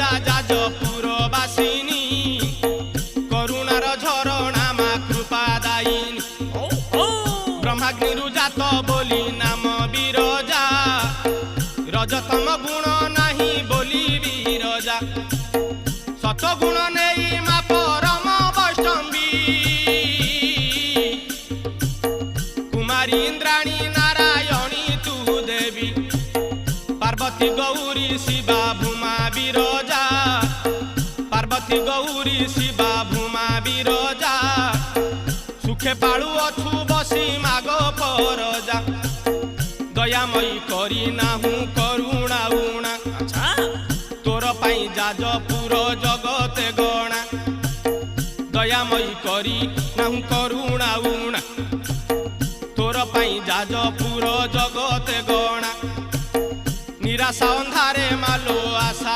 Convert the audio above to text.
पूजा जाजपुर बासिनी करुणार झरणा मा कृपा दायिनी ब्रह्माग्नि जात बोली नाम बिरजा रजतम गुण नाही बोली बिरजा सतगुण नहीं मा परम वैष्णवी कुमारी इंद्राणी नारायणी तू देवी पार्वती गौरी शिवा भूमा बिरजा पार्वती गौरी शिवा भूमा बिरजा सुखे पाळु अछु बसी मागो परजा दयामयी करी नाहू करुणा उणा तोर पाई जाजपुर जगते गणा दयामयी करी नाहू करुणा उणा तोर पाई जाजपुर जगते गणा निराशा अंधारे मालो आशा